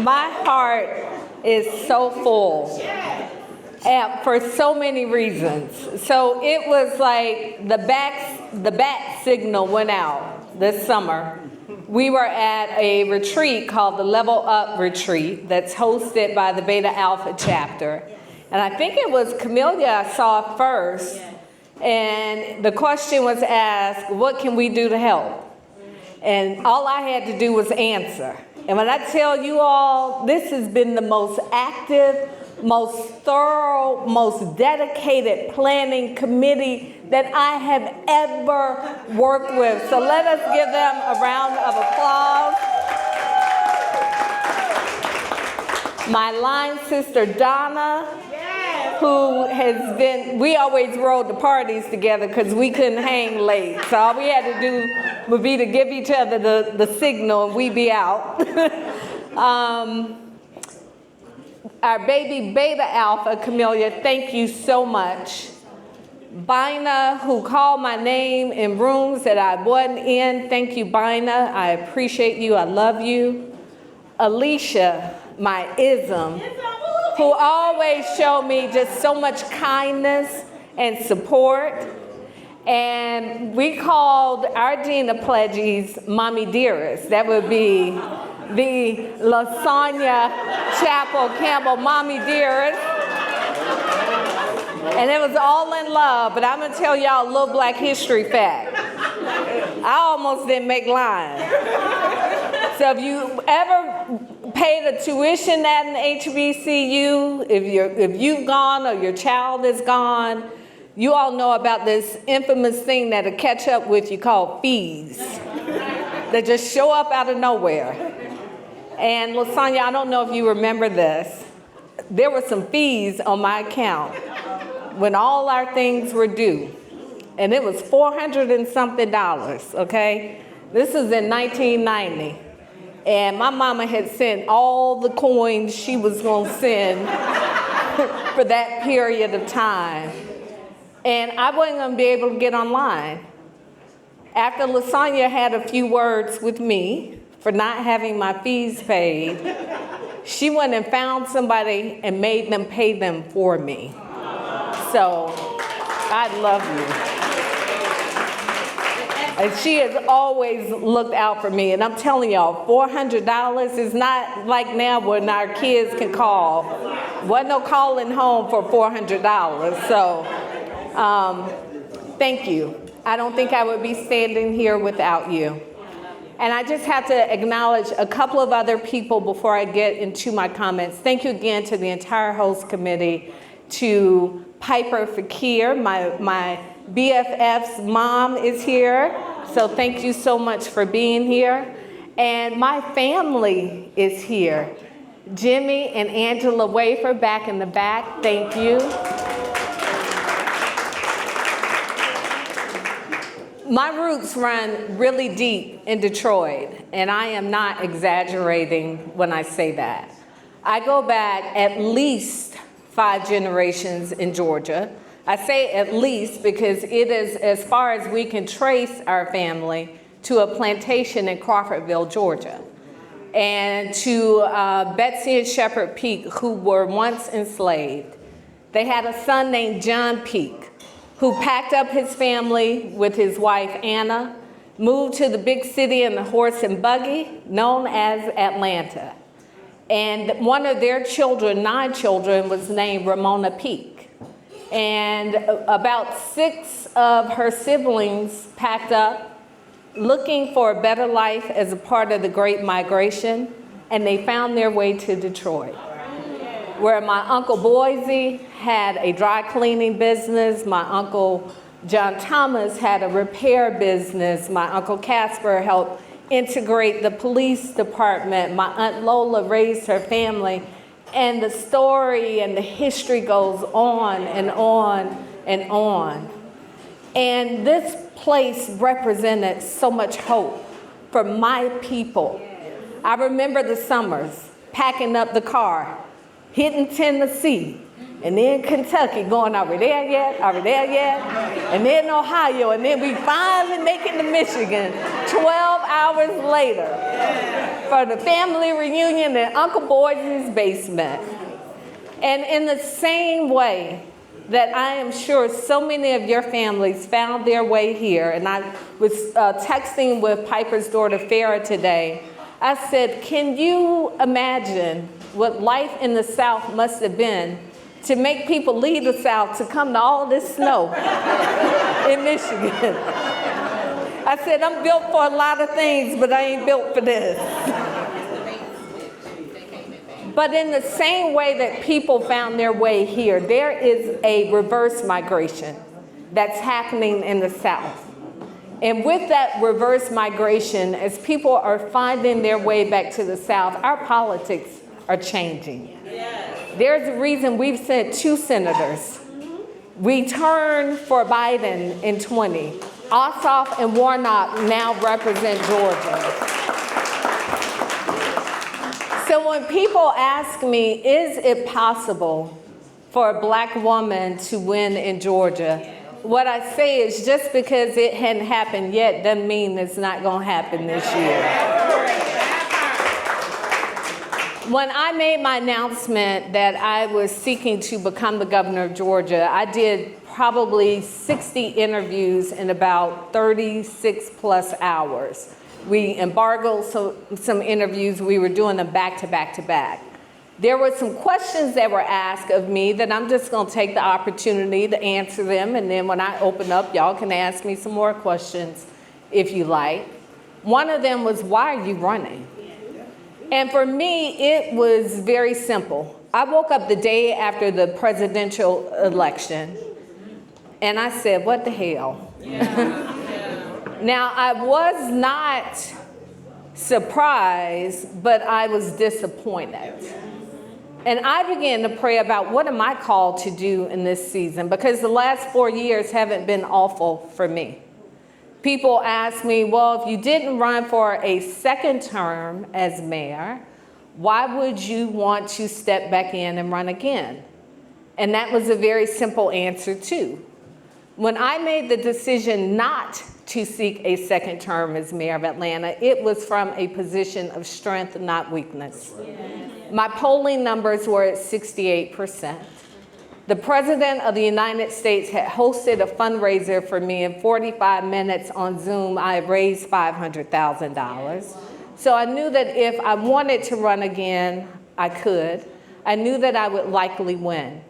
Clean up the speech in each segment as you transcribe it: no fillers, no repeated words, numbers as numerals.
my heart is so full. And for so many reasons. So it was like the bat signal went out this summer. We were at a retreat called the Level Up Retreat that's hosted by the Beta Alpha chapter. And I think it was Camellia I saw first. And the question was asked, what can we do to help? And all I had to do was answer. And when I tell you all, this has been the most active, most thorough, most dedicated planning committee that I have ever worked with. So let us give them a round of applause. My line sister Donna, who has been, we always rode the parties together because we couldn't hang late. So all we had to do would be to give each other the signal and we'd be out. Our baby Beta Alpha, Camellia, thank you so much. Bina, who called my name in rooms that I wasn't in, thank you, Bina. I appreciate you. I love you. Alicia, my ism, who always showed me just so much kindness and support. And we called our Gina Pledges Mommy Dearest. That would be the Lasagna Chapel Campbell Mommy Dearest. And it was all in love, but I'm gonna tell y'all a little Black history fact. I almost didn't make line. So if you ever paid a tuition at an HBCU, if you've gone or your child is gone, you all know about this infamous thing that'll catch up with you called fees. That just show up out of nowhere. And Lasagna, I don't know if you remember this. There were some fees on my account when all our things were due. And it was $400 and something, okay? This is in 1990. And my mama had sent all the coins she was gonna send for that period of time. And I wasn't gonna be able to get online. After Lasagna had a few words with me for not having my fees paid, she went and found somebody and made them pay them for me. So, I love you. And she has always looked out for me. And I'm telling y'all, $400 is not like now when our kids can call. Wasn't no calling home for $400. So, thank you. I don't think I would be standing here without you. And I just have to acknowledge a couple of other people before I get into my comments. Thank you again to the entire host committee, to Piper Fakir, my BFF's mom is here. So thank you so much for being here. And my family is here. Jimmy and Angela Wafer back in the back, thank you. My roots run really deep in Detroit, and I am not exaggerating when I say that. I go back at least 5 generations in Georgia. I say at least because it is as far as we can trace our family to a plantation in Crawfordville, Georgia, and to Betsy and Shepherd Peak, who were once enslaved. They had a son named John Peak, who packed up his family with his wife, Anna, moved to the big city in the horse and buggy, known as Atlanta. And one of their children, 9 children, was named Ramona Peak. And about 6 of her siblings packed up, looking for a better life as a part of the Great Migration, and they found their way to Detroit, where my Uncle Boise had a dry cleaning business, my Uncle John Thomas had a repair business, my Uncle Casper helped integrate the police department, my Aunt Lola raised her family, and the story and the history goes on and on and on. And this place represented so much hope for my people. I remember the summers, packing up the car, hitting Tennessee, And then Kentucky going, are we there yet? Are we there yet? And then Ohio, and then we finally make it to Michigan 12 hours later for the family reunion in Uncle Boyd's basement. And in the same way that I am sure so many of your families found their way here, and I was texting with Piper's daughter Farah today, I said, can you imagine what life in the South must have been to make people leave the South to come to all this snow in Michigan? I said, I'm built for a lot of things, but I ain't built for this. But in the same way that people found their way here, there is a reverse migration that's happening in the South. And with that reverse migration, as people are finding their way back to the South, our politics are changing. There's a reason we've sent 2 senators. We turned for Biden in 20. Ossoff and Warnock now represent Georgia. So when people ask me, is it possible for a black woman to win in Georgia? What I say is just because it hadn't happened yet doesn't mean it's not going to happen this year. When I made my announcement that I was seeking to become the governor of Georgia, I did probably 60 interviews in about 36 plus hours. We embargoed some interviews. We were doing them back to back to back. There were some questions that were asked of me that I'm just going to take the opportunity to answer them. And then when I open up, y'all can ask me some more questions if you like. One of them was, why are you running? And for me, it was very simple. I woke up the day after the presidential election, and I said, what the hell? Now, I was not surprised, but I was disappointed. And I began to pray about what am I called to do in this season, because the last 4 years haven't been awful for me. People ask me, well, if you didn't run for a second term as mayor, why would you want to step back in and run again? And that was a very simple answer too. When I made the decision not to seek a second term as mayor of Atlanta, it was from a position of strength, not weakness. My polling numbers were at 68%. The President of the United States had hosted a fundraiser for me in 45 minutes on Zoom. I had raised $500,000. So I knew that if I wanted to run again, I could. I knew that I would likely win.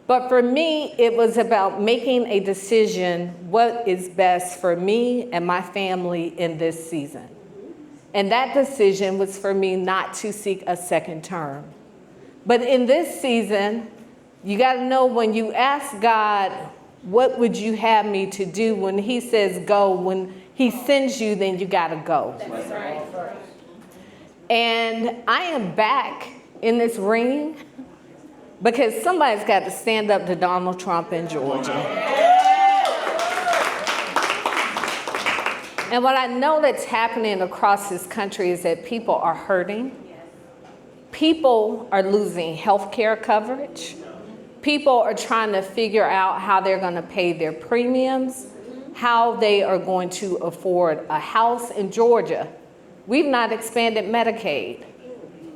But for me, it was about making a decision, what is best for me and my family in this season. And that decision was for me not to seek a second term. But in this season, you got to know, when you ask God, what would you have me to do? When he says go, when he sends you, then you got to go. That's right. And I am back in this ring because somebody's got to stand up to Donald Trump in Georgia. And what I know that's happening across this country is that people are hurting. People are losing health care coverage. People are trying to figure out how they're going to pay their premiums, how they are going to afford a house in Georgia. We've not expanded Medicaid.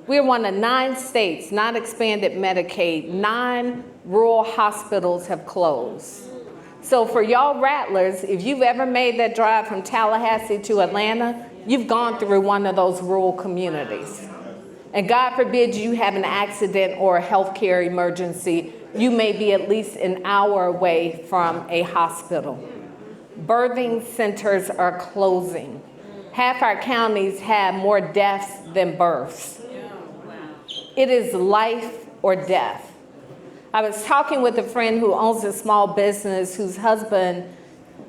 We're one of 9 states not expanded Medicaid. 9 rural hospitals have closed. So for y'all rattlers, if you've ever made that drive from Tallahassee to Atlanta, you've gone through one of those rural communities. And God forbid you have an accident or a healthcare emergency, you may be at least an hour away from a hospital. Birthing centers are closing. Half our counties have more deaths than births. It is life or death. I was talking with a friend who owns a small business whose husband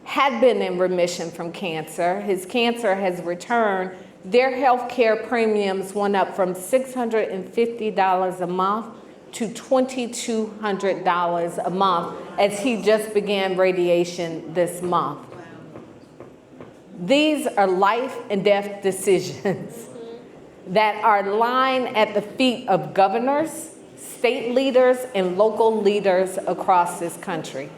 had been in remission from cancer. His cancer has returned. Their health care premiums went up from $650 a month to $2,200 a month as he just began radiation this month. These are life and death decisions that are lying at the feet of governors, state leaders and local leaders across this country.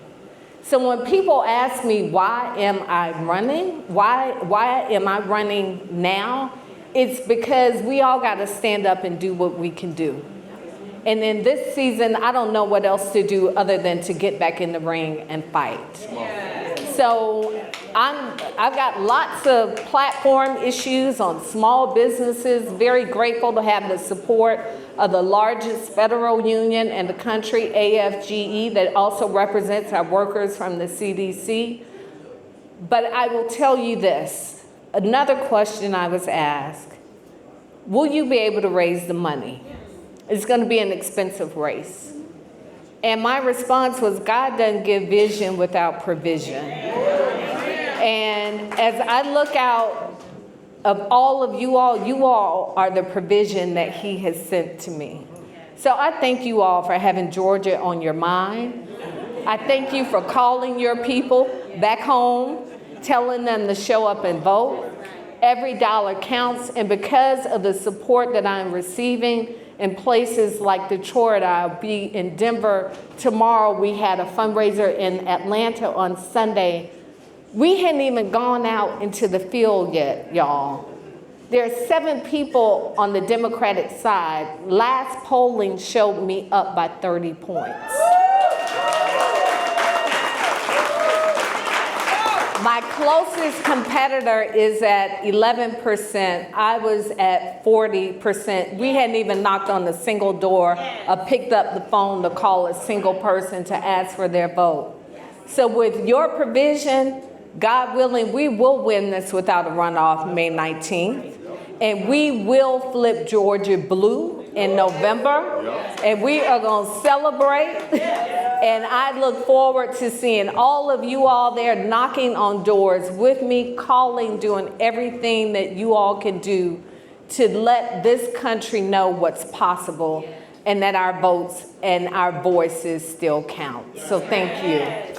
So when people ask me, why am I running? Why am I running now? It's because we all got to stand up and do what we can do. And in this season, I don't know what else to do other than to get back in the ring and fight. So I've got lots of platform issues on small businesses, very grateful to have the support of the largest federal union in the country, AFGE, that also represents our workers from the CDC. But I will tell you this, another question I was asked, will you be able to raise the money? It's going to be an expensive race. And my response was, God doesn't give vision without provision. And as I look out of all of you all are the provision that he has sent to me. So I thank you all for having Georgia on your mind. I thank you for calling your people back home, telling them to show up and vote. Every dollar counts, and because of the support that I'm receiving in places like Detroit, I'll be in Denver tomorrow. We had a fundraiser in Atlanta on Sunday. We hadn't even gone out into the field yet, y'all. There are 7 people on the Democratic side. Last polling showed me up by 30 points. My closest competitor is at 11%. I was at 40%. We hadn't even knocked on a single door or picked up the phone to call a single person to ask for their vote. So with your provision, God willing, we will win this without a runoff May 19th. And we will flip Georgia blue in November. And we are going to celebrate. And I look forward to seeing all of you all there knocking on doors with me, calling, doing everything that you all can do to let this country know what's possible and that our votes and our voices still count. So thank you.